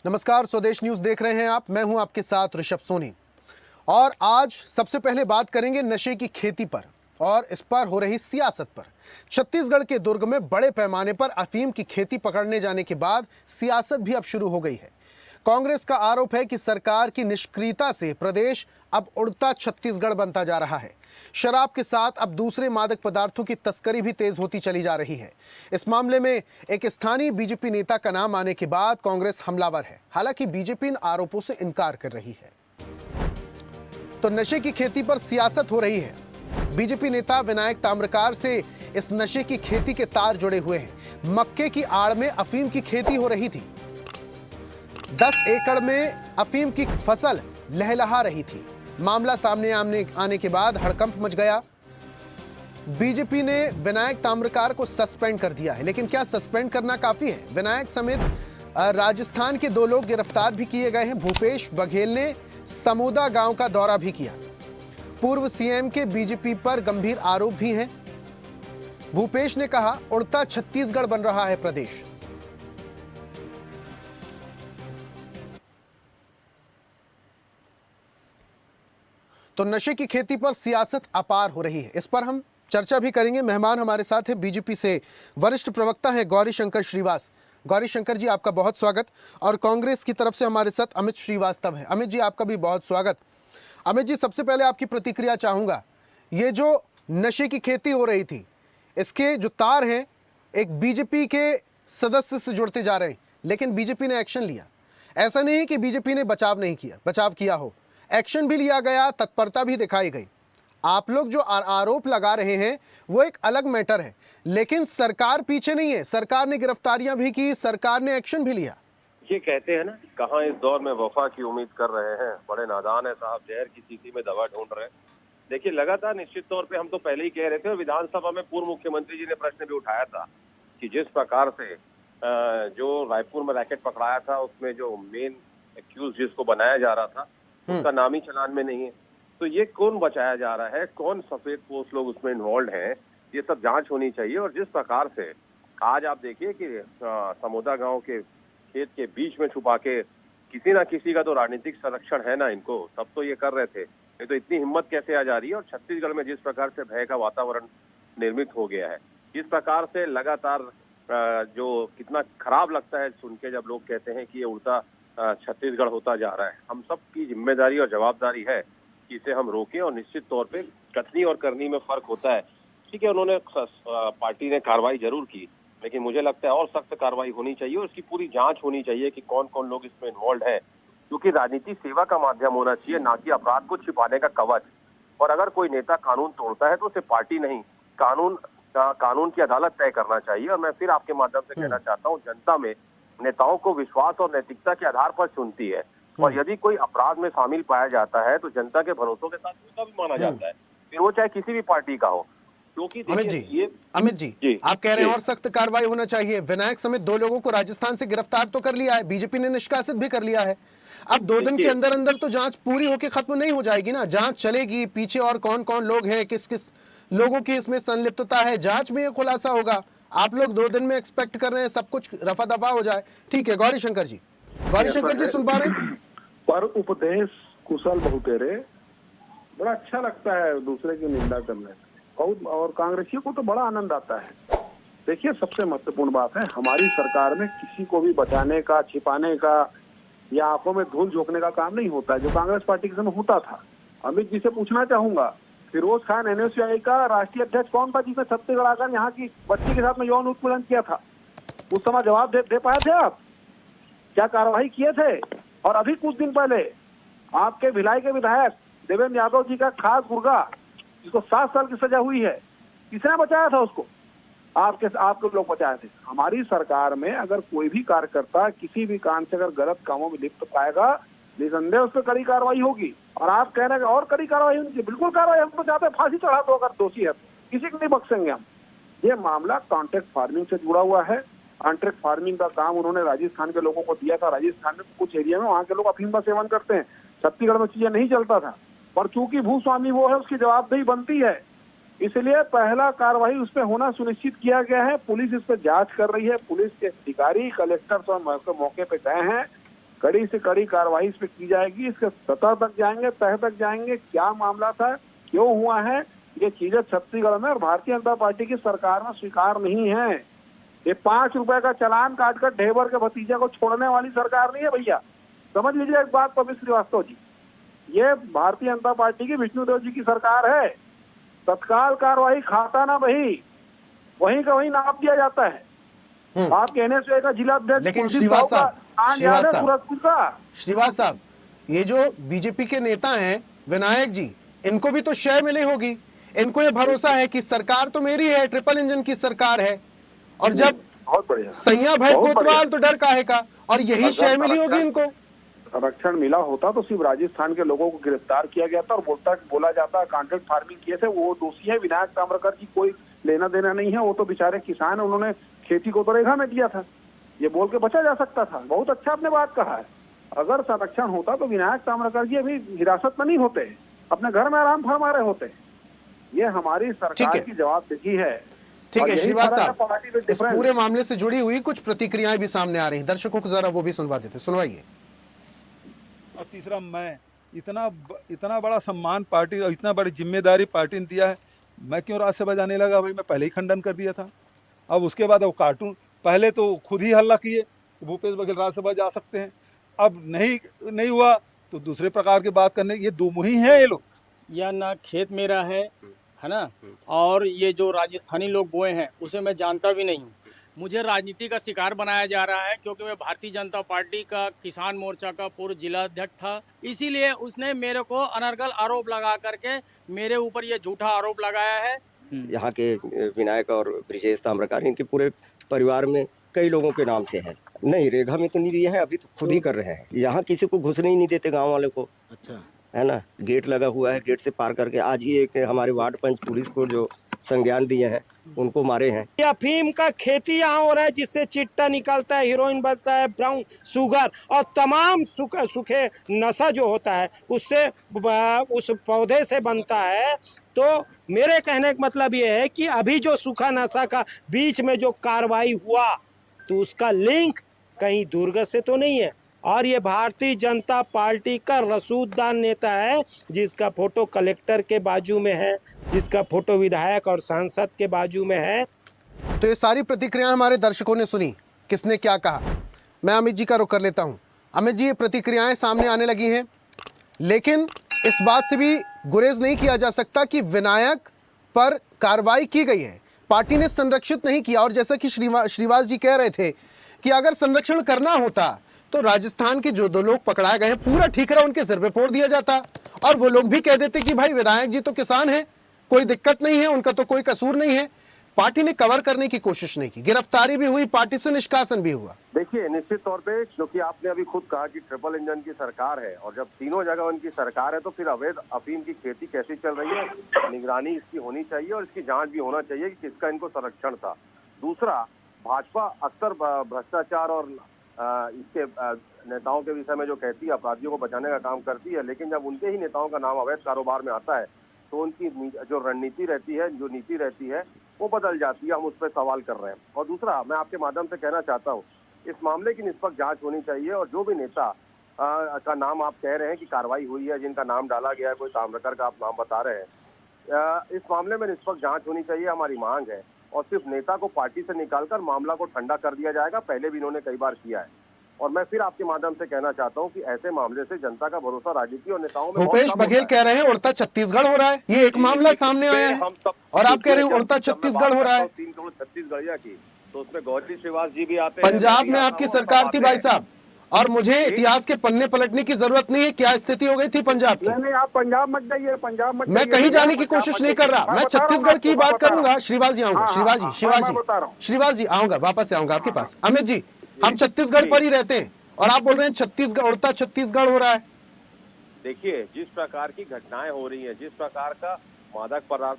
नमस्कार, स्वदेश न्यूज देख रहे हैं आप। मैं हूं आपके साथ ऋषभ सोनी और आज सबसे पहले बात करेंगे नशे की खेती पर और इस पर हो रही सियासत पर। छत्तीसगढ़ के दुर्ग में बड़े पैमाने पर अफीम की खेती पकड़ने जाने के बाद सियासत भी अब शुरू हो गई है। कांग्रेस का आरोप है कि सरकार की निष्क्रियता से प्रदेश अब उड़ता छत्तीसगढ़ बनता जा रहा है। शराब के साथ अब दूसरे मादक पदार्थों की तस्करी भी तेज होती चली जा रही है। इस मामले में एक स्थानीय बीजेपी नेता का नाम आने के बाद कांग्रेस हमलावर है। हालांकि बीजेपी इन आरोपों से इनकार कर रही है। तो नशे की खेती पर सियासत हो रही है। बीजेपी नेता विनायक ताम्रकार से इस नशे की खेती के तार जुड़े हुए हैं। मक्के की आड़ में अफीम की खेती हो रही थी। 10 एकड़ में अफीम की फसल लहलहा रही थी। मामला सामने आने के बाद हड़कंप मच गया। बीजेपी ने विनायक ताम्रकार को सस्पेंड कर दिया है, लेकिन क्या सस्पेंड करना काफी है? विनायक समेत राजस्थान के 2 लोग गिरफ्तार भी किए गए हैं। भूपेश बघेल ने समोदा गांव का दौरा भी किया। पूर्व सीएम के बीजेपी पर गंभीर आरोप भी हैं। भूपेश ने कहा, उड़ता छत्तीसगढ़ बन रहा है प्रदेश। तो नशे की खेती पर सियासत अपार हो रही है। इस पर हम चर्चा भी करेंगे। मेहमान हमारे साथ है बीजेपी से वरिष्ठ प्रवक्ता है गौरी शंकर श्रीवास। गौरी शंकर जी, आपका बहुत स्वागत। और कांग्रेस की तरफ से हमारे साथ अमित श्रीवास्तव है। अमित जी, आपका भी बहुत स्वागत। अमित जी, सबसे पहले आपकी प्रतिक्रिया चाहूंगा। ये जो नशे की खेती हो रही थी, इसके जो तार हैं एक बीजेपी के सदस्य से जुड़ते जा रहे हैं, लेकिन बीजेपी ने एक्शन लिया। ऐसा नहीं है कि बीजेपी ने बचाव किया हो, एक्शन भी लिया गया, तत्परता भी दिखाई गई। आप लोग जो आरोप लगा रहे हैं वो एक अलग मैटर है, लेकिन सरकार पीछे नहीं है। सरकार ने गिरफ्तारियां भी की, सरकार ने एक्शन भी लिया। ये कहते हैं ना, कहाँ इस दौर में वफा की उम्मीद कर रहे हैं, बड़े नादान है साहब, जहर की शीशी में दवा ढूंढ रहे हैं। देखिए, लगातार निश्चित तौर पे हम तो पहले ही कह रहे थे और विधानसभा में पूर्व मुख्यमंत्री जी ने प्रश्न भी उठाया था कि जिस प्रकार से जो रायपुर में रैकेट पकड़ाया था, उसमें जो मेन एक्यूज जिसको बनाया जा रहा था उसका नाम ही चलान में नहीं है, तो ये कौन बचाया जा रहा है, कौन सफेद पोस्ट लोग उसमें इन्वॉल्व हैं, ये सब जांच होनी चाहिए। और जिस प्रकार से आज आप देखिए कि समोदा गांव के खेत के बीच में छुपा के किसी ना किसी का तो राजनीतिक संरक्षण है ना इनको, तब तो ये कर रहे थे। ये तो इतनी हिम्मत कैसे आ जा रही है? और छत्तीसगढ़ में जिस प्रकार से भय का वातावरण निर्मित हो गया है, इस प्रकार से लगातार जो कितना खराब लगता है सुन के जब लोग कहते हैं कि ये उड़ता छत्तीसगढ़ होता जा रहा है। हम सब की जिम्मेदारी और जवाबदारी है कि इसे हम रोकें। और निश्चित तौर पे कथनी और करनी में फर्क होता है। ठीक है, उन्होंने पार्टी ने कार्रवाई जरूर की, लेकिन मुझे लगता है और सख्त कार्रवाई होनी चाहिए और उसकी पूरी जांच होनी चाहिए कि कौन कौन लोग इसमें इन्वॉल्व है, क्योंकि राजनीति सेवा का माध्यम होना चाहिए, ना कि अपराध को छिपाने का कवच। और अगर कोई नेता कानून तोड़ता है तो उसे पार्टी नहीं, कानून की अदालत तय करना चाहिए। और मैं फिर आपके माध्यम से कहना चाहता हूँ, जनता में नेताओं को विश्वास और नैतिकता के आधार पर चुनती है, और यदि कोई अपराध में शामिल पाया जाता है तो जनता के भरोसों के साथ उसका भी माना जाता है, फिर वो चाहे किसी भी पार्टी का हो। क्योंकि अमित जी, आप कह रहे हैं और सख्त कार्रवाई होना चाहिए। विनायक समेत 2 लोगों को राजस्थान से गिरफ्तार तो कर लिया है, बीजेपी ने निष्कासित भी कर लिया है। अब 2 दिन के अंदर अंदर तो जांच पूरी होकर खत्म नहीं हो जाएगी ना, जांच चलेगी। पीछे और कौन कौन लोग हैं, किस किस लोगों की इसमें संलिप्तता है, जांच में ये खुलासा होगा। आप लोग 2 दिन में एक्सपेक्ट कर रहे हैं सब कुछ रफा दफा हो जाए। ठीक है, गौरी शंकर जी सुन पा रहे हैं? पर उपदेश कुशल बहुतेरे, बड़ा अच्छा लगता है दूसरे की निंदा करने में, और कांग्रेसियों को तो बड़ा आनंद आता है। देखिए, सबसे महत्वपूर्ण बात है, हमारी सरकार में किसी को भी बचाने का, छिपाने का या आंखों में धूल झोंकने का काम नहीं होता है, जो कांग्रेस पार्टी के समय होता था। अमित जी से पूछना चाहूंगा, फिरोज खान एनएसयूआई का राष्ट्रीय अध्यक्ष कौन था जिसने छत्तीसगढ़ आकर यहाँ की बच्ची के साथ में यौन उत्पीड़न किया था? उस समय जवाब दे पाए थे आप? क्या कार्रवाई किए थे? और अभी कुछ दिन पहले आपके भिलाई के विधायक देवेंद्र यादव जी का खास गुर्गा, जिसको 7 साल की सजा हुई है, किसने बचाया था उसको? आपके लोग बचाए थे। हमारी सरकार में अगर कोई भी कार्यकर्ता किसी भी कारण से अगर गलत कामों में लिप्त पाएगा, निसंदेह उस पर कड़ी कार्रवाई होगी। और आप कह रहे हैं और कड़ी कार्रवाई होनी चाहिए, बिल्कुल कार्रवाई। हम तो चाहते हैं फांसी चढ़ा दो अगर दोषी है, किसी को नहीं बख्शेंगे हम। ये मामला कॉन्ट्रैक्ट फार्मिंग से जुड़ा हुआ है। कॉन्ट्रैक्ट फार्मिंग का काम उन्होंने राजस्थान के लोगों को दिया था। राजस्थान में कुछ एरिया में वहाँ के लोग अफीम का सेवन करते हैं, छत्तीसगढ़ में चीजें नहीं चलता था, पर चूंकि भूस्वामी वो है, उसकी जवाबदेही बनती है, इसलिए पहला कार्रवाई उस पर होना सुनिश्चित किया गया है। पुलिस इस पर जांच कर रही है। पुलिस के अधिकारी कलेक्टर और मौके पे गए हैं, कड़ी से कड़ी कार्रवाई इस पे की जाएगी। इसके सतह तक जाएंगे, तह तक जाएंगे, क्या मामला था, क्यों हुआ है, ये चीजें छत्तीसगढ़ में और भारतीय जनता पार्टी की सरकार में स्वीकार नहीं है। ये 5 रुपए का चालान काटकर ढेबर के भतीजे को छोड़ने वाली सरकार नहीं है भैया, समझ लीजिए एक बात पवित्र श्रीवास्तव जी, ये भारतीय जनता पार्टी की विष्णुदेव जी की सरकार है। तत्काल कार्रवाई, खाता ना वही का वही नाप दिया जाता है। आप कहने से का जिला अध्यक्ष लेकिन कुलदीप श्रीवास साहू का साहब, याद है सूरजपुर का? श्रीवास साहब, ये जो बीजेपी के नेता हैं विनायक जी, इनको भी तो शय मिली होगी। इनको ये भरोसा है कि सरकार तो मेरी है, ट्रिपल इंजन की सरकार है, और जब बहुत बढ़िया सैया भाई कोतवाल तो डर काहे का, और यही शय मिली होगी इनको। संरक्षण मिला होता तो सिर्फ राजस्थान के लोगों को गिरफ्तार किया गया था और बोला जाता कॉन्ट्रैक्ट फार्मिंग किए थे, वो दोषी है। विनायक ताम्रकर की कोई लेना देना नहीं है, वो तो बेचारे किसान है, उन्होंने खेती को तो रेखा में दिया था, ये बोल के बचा जा सकता था। बहुत अच्छा आपने बात कहा है, अगर संरक्षण होता तो विनायक ताम्रकर जी अभी हिरासत में नहीं होते, अपने घर में आराम फरमा रहे होते। ये हमारी सरकार की जवाबदेही है। ठीक है श्रीवास साहब, इस पूरे मामले से जुड़ी हुई कुछ प्रतिक्रियाएं भी सामने आ रही हैं, दर्शकों को जरा वो भी सुनवा देते, सुनवाइए। और तीसरा, मैं इतना बड़ा सम्मान पार्टी और इतना बड़ी जिम्मेदारी पार्टी ने दिया है, मैं क्यों राज्यसभा जाने लगा भाई? मैं पहले ही खंडन कर दिया था। अब उसके बाद वो कार्टून, पहले तो खुद ही हल्ला किए भूपेश बघेल राज्यसभा जा सकते हैं, अब नहीं हुआ तो दूसरे प्रकार की बात करने, ये दो मुही हैं ये लोग। या ना खेत मेरा है ना, और ये जो राजस्थानी लोग बोए हैं उसे मैं जानता भी नहीं हूँ। मुझे राजनीति का शिकार बनाया जा रहा है क्योंकि मैं भारतीय जनता पार्टी का किसान मोर्चा का पूर्व जिला अध्यक्ष था, इसीलिए उसने मेरे को अनर्गल आरोप लगा करके मेरे ऊपर ये झूठा आरोप लगाया है। यहाँ के विनायक और ब्रिजेश ताम्रकार, इनके पूरे परिवार में कई लोगों के नाम से है। नहीं, रेखा में तो नहीं दिए हैं, अभी तो खुद ही कर रहे हैं। यहाँ किसी को घुसने ही नहीं देते गाँव वाले को। अच्छा है ना, गेट लगा हुआ है, गेट से पार करके आज ही एक हमारे वार्ड पंच पुलिस को जो संज्ञान दिए हैं उनको मारे हैं। ये अफीम का खेती यहाँ हो रहा है, जिससे चिट्टा निकलता है, हीरोइन बनता है, ब्राउन शुगर और तमाम सूखे नशा जो होता है उससे उस पौधे से बनता है। तो मेरे कहने का मतलब ये है कि अभी जो सूखा नशा का बीच में जो कार्रवाई हुआ तो उसका लिंक कहीं दुर्ग से तो नहीं है, और ये भारतीय जनता पार्टी का रसूखदार नेता है जिसका फोटो कलेक्टर के बाजू में है, जिसका फोटो विधायक और सांसद के बाजू में है। तो ये सारी प्रतिक्रियाएं हमारे दर्शकों ने सुनी, किसने क्या कहा। मैं अमित जी का रुख कर लेता हूं। अमित जी, ये प्रतिक्रियाएं सामने आने लगी हैं, लेकिन इस बात से भी गुरेज नहीं किया जा सकता कि विनायक पर कार्रवाई की गई है, पार्टी ने संरक्षित नहीं किया। और जैसा कि श्रीवास जी कह रहे थे कि अगर संरक्षण करना होता तो राजस्थान के जो 2 लोग पकड़ाए गए हैं पूरा ठीकरा उनके सिर पे फोड़ दिया जाता, और वो लोग भी कह देते कि भाई विनायक जी तो किसान हैं, कोई दिक्कत नहीं है, उनका तो कोई कसूर नहीं है। पार्टी ने कवर करने की कोशिश नहीं की, गिरफ्तारी भी हुई, पार्टी से निष्कासन भी हुआ। देखिए, निश्चित तौर पे क्योंकि आपने अभी खुद कहा कि ट्रिपल इंजन की सरकार है, और जब तीनों जगह उनकी सरकार है तो फिर अवैध अफीम की खेती कैसी चल रही है, निगरानी इसकी होनी चाहिए और इसकी जांच भी होना चाहिए कि किसका इनको संरक्षण था। दूसरा, भाजपा अक्सर भ्रष्टाचार और इसके नेताओं के विषय में जो कहती है, अपराधियों को बचाने का काम करती है, लेकिन जब उनके ही नेताओं का नाम अवैध कारोबार में आता है तो उनकी जो रणनीति रहती है, जो नीति रहती है, वो बदल जाती है। हम उस पर सवाल कर रहे हैं। और दूसरा, मैं आपके माध्यम से कहना चाहता हूँ, इस मामले की निष्पक्ष जांच होनी चाहिए, और जो भी नेता का नाम आप कह रहे हैं कि कार्रवाई हुई है, जिनका नाम डाला गया है, कोई ताम्रकर का आप नाम बता रहे हैं, इस मामले में निष्पक्ष जांच होनी चाहिए, हमारी मांग है। और सिर्फ नेता को पार्टी से निकालकर मामला को ठंडा कर दिया जाएगा, पहले भी इन्होंने कई बार किया है। और मैं फिर आपके माध्यम से कहना चाहता हूं कि ऐसे मामले से जनता का भरोसा राजनीति और नेताओं में भूपेश बघेल कह रहे हैं उड़ता छत्तीसगढ़ हो रहा है, ये एक मामला सामने आया है, और आप कह रहे हैं उड़ता छत्तीसगढ़ हो रहा है। 3 करोड़ छत्तीसगढ़िया की, तो उसमें गौरी श्रीवास जी भी आते हैं। पंजाब में आपकी सरकार थी भाई साहब, और मुझे इतिहास के पन्ने पलटने की जरूरत नहीं है, क्या स्थिति हो गई थी पंजाब की। नहीं, आप पंजाब मत जाइए, पंजाब मत। मैं कहीं जाने की कोशिश नहीं कर रहा, मैं छत्तीसगढ़ की बात करूंगा। श्रीवास जी आऊंगा, श्रीवास जी आऊंगा, वापस से आऊंगा आपके पास। अमित जी, हम छत्तीसगढ़ पर ही रहते हैं और आप बोल रहे हैं छत्तीसगढ़, उड़ता छत्तीसगढ़ हो रहा है। देखिए, जिस प्रकार की घटनाएं हो रही हैं, जिस प्रकार का मादक पदार्थ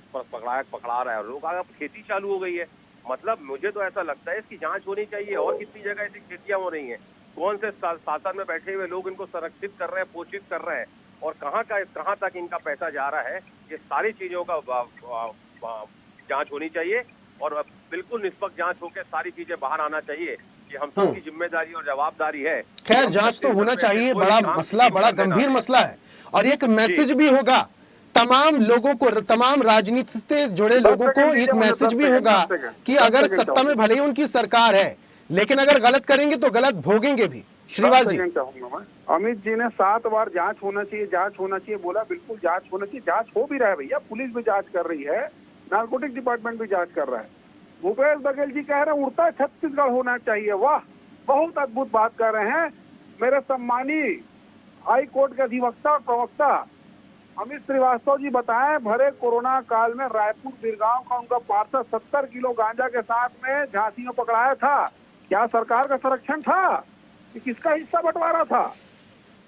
पकड़ा रहा है, लोग अब खेती चालू हो गई है, मतलब मुझे तो ऐसा लगता है इसकी जांच होनी चाहिए। और कितनी जगह ऐसी खेतियां हो रही हैं, कौन से शासन में बैठे हुए लोग इनको संरक्षित कर रहे हैं, पोषित कर रहे हैं, और कहाँ तक इनका पैसा जा रहा है, ये सारी चीजों का जांच होनी चाहिए। और बिल्कुल निष्पक्ष जांच होकर सारी चीजें बाहर आना चाहिए। कि हम सबकी जिम्मेदारी और जवाबदारी है। खैर जांच तो होना चाहिए, बड़ा मसला, बड़ा गंभीर मसला है। और एक मैसेज भी होगा तमाम लोगों को, तमाम राजनीति से जुड़े लोगों को एक मैसेज भी होगा कि अगर सत्ता में भले ही उनकी सरकार है, लेकिन अगर गलत करेंगे तो गलत भोगेंगे भी। श्रीवास जी, चाहूंगा मैं, अमित जी ने 7 बार जांच होना चाहिए, जांच होना चाहिए बोला, बिल्कुल जांच होना चाहिए, जांच हो भी रहा है भैया, पुलिस भी जांच कर रही है, नारकोटिक डिपार्टमेंट भी जांच कर रहा है। भूपेश बघेल जी कह रहे हैं उड़ता छत्तीसगढ़ होना चाहिए, वाह बहुत अद्भुत बात कर रहे हैं। मेरे सम्मानी हाई कोर्ट के अधिवक्ता और प्रवक्ता अमित श्रीवास्तव जी बताएं, भरे कोरोना काल में रायपुर बिरगांव का उनका पार्षद 70 किलो गांजा के साथ में झांसी में पकड़ाया था, क्या सरकार का संरक्षण था कि किसका हिस्सा बंटवारा था?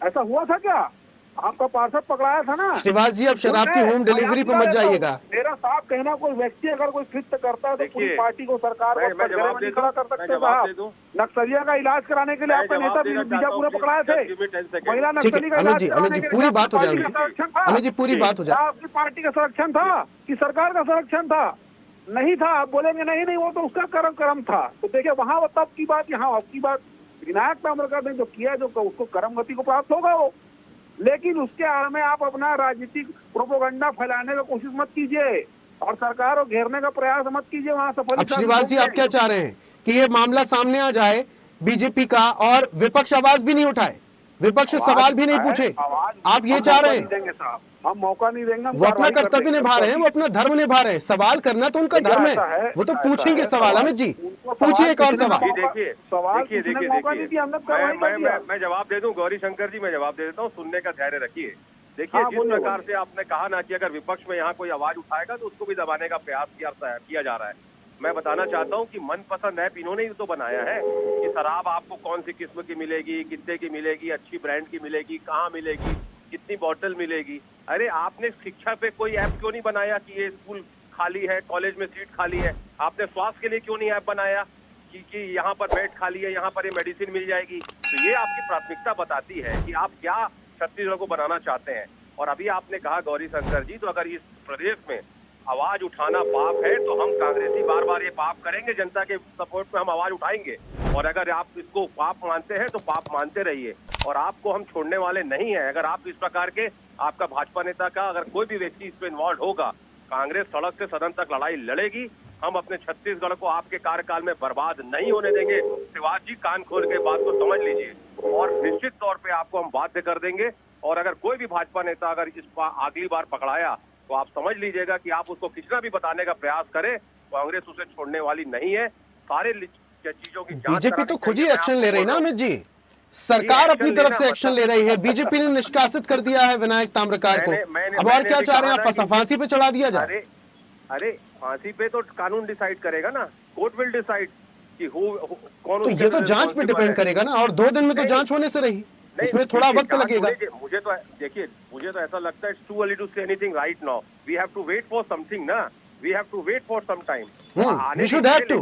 ऐसा हुआ था क्या? आपका पार्षद पकड़ाया था ना। श्रीवास जी, अब शराब की होम डिलीवरी पे मत जाइएगा। मेरा साफ कहना, कोई व्यक्ति अगर कोई कृत्य करता है तो पूरी पार्टी को, सरकार को खड़ा कर सकते हैं साहब। नक्सलिया का इलाज कराने के लिए आपका नेता बीजापुर में पकड़ाए थे, महिला नक्सली का इलाज कराने के लिए पूरी बात हो जाएगी, अमित जी पूरी बात हो जाए। आपकी पार्टी का संरक्षण था कि सरकार का संरक्षण था? नहीं था। आप बोलेंगे नहीं वो तो उसका कर्म था। तो देखिए वहाँ तब की बात, यहाँ आपकी बात। विनायक ताम्रकार ने जो किया, जो उसको कर्म गति को प्राप्त होगा वो, लेकिन उसके आड़ में आप अपना राजनीतिक प्रोपोगंडा फैलाने की कोशिश मत कीजिए और सरकार को घेरने का प्रयास मत कीजिए। वहाँ सफल। अब श्रीवास जी, आप क्या चाह रहे हैं कि ये मामला सामने आ जाए बीजेपी का और विपक्ष आवाज भी नहीं उठाए, विपक्ष सवाल भी नहीं पूछे? आप ये चाह रहे हैं? हम मौका नहीं देंगे। वो अपना कर्तव्य निभा रहे हैं, वो अपना धर्म निभा रहे हैं, सवाल करना तो उनका धर्म है, वो तो पूछेंगे सवाल। अमित जी पूछिए एक और सवाल। देखिए मैं जवाब दे दूं, गौरी शंकर जी मैं जवाब दे देता हूँ, सुनने का धैर्य रखिए। देखिए जिस प्रकार से आपने कहा ना कि अगर विपक्ष में यहाँ कोई आवाज उठाएगा तो उसको भी दबाने का प्रयास किया जा रहा है। मैं बताना चाहता हूँ कि मनपसंद ऐप इन्होंने ही तो बनाया है कि शराब आपको कौन सी किस्म की मिलेगी, कितने की मिलेगी, अच्छी ब्रांड की मिलेगी, कहाँ मिलेगी, कितनी बोतल मिलेगी। अरे आपने शिक्षा पे कोई ऐप क्यों नहीं बनाया कि ये स्कूल खाली है, कॉलेज में सीट खाली है? आपने स्वास्थ्य के लिए क्यों नहीं ऐप बनाया कि यहाँ पर बेड खाली है, यहाँ पर ये मेडिसिन मिल जाएगी? तो ये आपकी प्राथमिकता बताती है कि आप क्या छत्तीसगढ़ को बनाना चाहते हैं। और अभी आपने कहा गौरी शंकर जी, तो अगर इस प्रदेश में आवाज उठाना पाप है तो हम कांग्रेसी बार बार ये पाप करेंगे, जनता के सपोर्ट में हम आवाज उठाएंगे। और अगर आप इसको पाप मानते हैं तो पाप मानते रहिए, और आपको हम छोड़ने वाले नहीं हैं। अगर आप इस प्रकार के, आपका भाजपा नेता का अगर कोई भी व्यक्ति इसमें इन्वॉल्व होगा, कांग्रेस सड़क से सदन तक लड़ाई लड़ेगी। हम अपने छत्तीसगढ़ को आपके कार्यकाल में बर्बाद नहीं होने देंगे। शिवाज जी कान खोल के बात को समझ लीजिए, और निश्चित तौर पे आपको हम बाध्य कर देंगे। और अगर कोई भी भाजपा नेता अगर इस अगली बार पकड़ाया तो आप समझ लीजिएगा कि आप उसको कितना भी बताने का प्रयास करें, कांग्रेस उसे छोड़ने वाली नहीं है। सारे चीजों की बीजेपी तो खुद ही एक्शन ले रही है ना अमित जी, सरकार अपनी तरफ से एक्शन ले रही है। बीजेपी ने निष्कासित कर दिया है विनायक ताम्रकार को। अब और क्या चाह रहे हैं आप? फांसी पे चढ़ा दिया जाए? अरे फांसी पे तो कानून डिसाइड करेगा ना, कोर्ट विल डिसाइड कि कौन। तो ये तो जांच पे डिपेंड करेगा ना, और 2 दिन में तो जांच होने से रही, इसमें थोड़ा वक्त लगेगा। मुझे तो देखिए, मुझे तो ऐसा लगता है it's too early to say anything right now. We have to wait for something ना, we have to wait for some time. We should have to.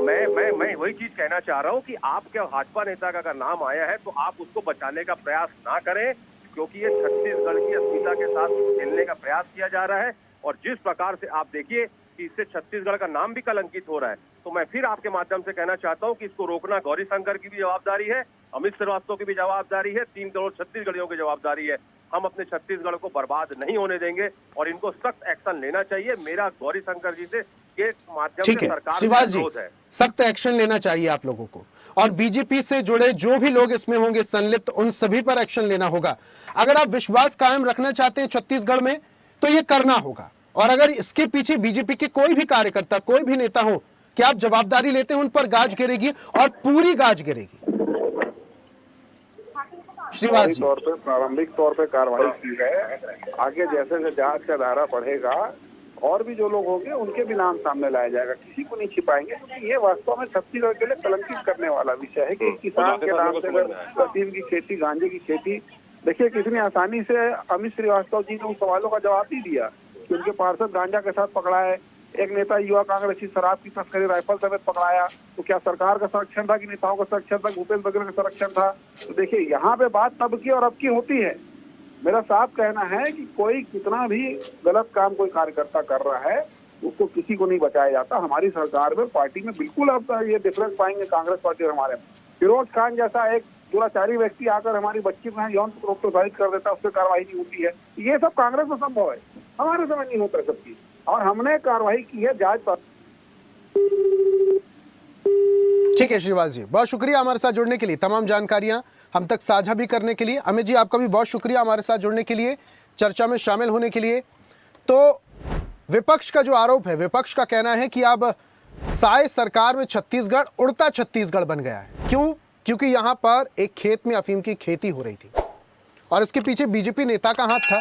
मैं वही चीज कहना चाह रहा हूँ कि आपके भाजपा नेता का अगर नाम आया है तो आप उसको बचाने का प्रयास ना करें, क्योंकि ये छत्तीसगढ़ की अस्मिता के साथ खेलने का प्रयास किया जा रहा है। और जिस प्रकार से आप देखिए कि इससे छत्तीसगढ़ का नाम भी कलंकित हो रहा है, तो मैं फिर आपके माध्यम से कहना चाहता हूं कि इसको रोकना गौरी शंकर की भी जवाबदारी है, अमित श्रीवास्तव की भी जवाबदारी है, 3 करोड़ छत्तीसगढ़ियों की जवाबदारी है। हम अपने छत्तीसगढ़ को बर्बाद नहीं होने देंगे और इनको सख्त एक्शन लेना चाहिए। मेरा गौरी शंकर जी से के माध्यम से सरकार से अनुरोध है, सख्त एक्शन लेना चाहिए आप लोगों को। और बीजेपी से जुड़े जो भी लोग इसमें होंगे संलिप्त, उन सभी पर एक्शन लेना होगा। अगर आप विश्वास कायम रखना चाहते हैं छत्तीसगढ़ में तो ये करना होगा। और अगर इसके पीछे बीजेपी के कोई भी कार्यकर्ता, कोई भी नेता हो, कि आप जवाबदारी लेते हैं, उन पर गाज गिरेगी और पूरी गाज गिरेगी। श्रीवास जी, तौर पे प्रारंभिक तौर पे कार्रवाई की है, आगे जैसे जैसे जांच का दायरा बढ़ेगा और भी जो लोग होंगे उनके भी नाम सामने लाया जाएगा, किसी को नहीं छिपाएंगे, क्योंकि ये वास्तव में छत्तीसगढ़ के लिए कलंकित करने वाला विषय है कि किसान के नाम से अफीम की खेती, गांजे की खेती। देखिए कितनी आसानी से अमित श्रीवास्तव जी ने उन सवालों का जवाब ही दिया कि उनके पार्षद गांजा के साथ पकड़ा है, एक नेता युवा कांग्रेसी शराब की तस्करी राइफल समेत पकड़ाया। तो क्या सरकार का संरक्षण था कि नेताओं का संरक्षण था, भूपेश बघेल का संरक्षण था? तो देखिए यहाँ पे बात तब की और अब की होती है। मेरा साफ कहना है कि कोई कितना भी गलत काम कोई कार्यकर्ता कर रहा है, उसको किसी को नहीं बचाया जाता। हमारी सरकार में पार्टी में बिल्कुल आप ये डिफरेंस पाएंगे कांग्रेस पार्टी और हमारे में। फिरोज खान जैसा एक दुराचारी व्यक्ति आकर हमारी बच्ची को यौन प्रोत्साहित कर देता है, उस पर कार्रवाई नहीं होती है। ये सब कांग्रेस में संभव है, हमारे समय नहीं होता सब चीज, और हमने कार्रवाई की है जांच पर। ठीक है श्रीवास जी, बहुत शुक्रिया हमारे साथ जुड़ने के लिए, तमाम जानकारियां हम तक साझा भी करने के लिए। अमित जी आपका भी बहुत शुक्रिया हमारे साथ जुड़ने के लिए, चर्चा में शामिल होने के लिए। तो विपक्ष का जो आरोप है, विपक्ष का कहना है कि अब साय सरकार में छत्तीसगढ़ उड़ता छत्तीसगढ़ बन गया है। क्यों? क्योंकि यहां पर एक खेत में अफीम की खेती हो रही थी और इसके पीछे बीजेपी नेता का हाथ था।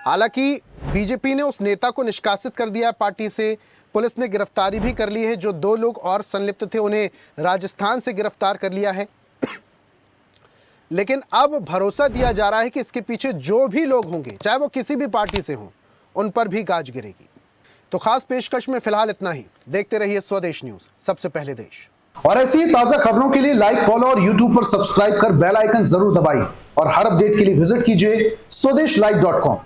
हालांकि बीजेपी ने उस नेता को निष्कासित कर दिया पार्टी से। पुलिस ने गिरफ्तारी भी कर ली है, जो 2 लोग और संलिप्त थे उन्हें राजस्थान से गिरफ्तार कर लिया है। लेकिन अब भरोसा दिया जा रहा है कि इसके पीछे जो भी लोग होंगे, चाहे वो किसी भी पार्टी से हों, उन पर भी गाज गिरेगी। तो खास पेशकश में फिलहाल इतना ही। देखते रहिए स्वदेश न्यूज, सबसे पहले देश। और ऐसी ही ताजा खबरों के लिए लाइक, फॉलो और यूट्यूब पर सब्सक्राइब कर बेल आइकन जरूर दबाइए और हर अपडेट के लिए विजिट कीजिए स्वदेशलाइव.com।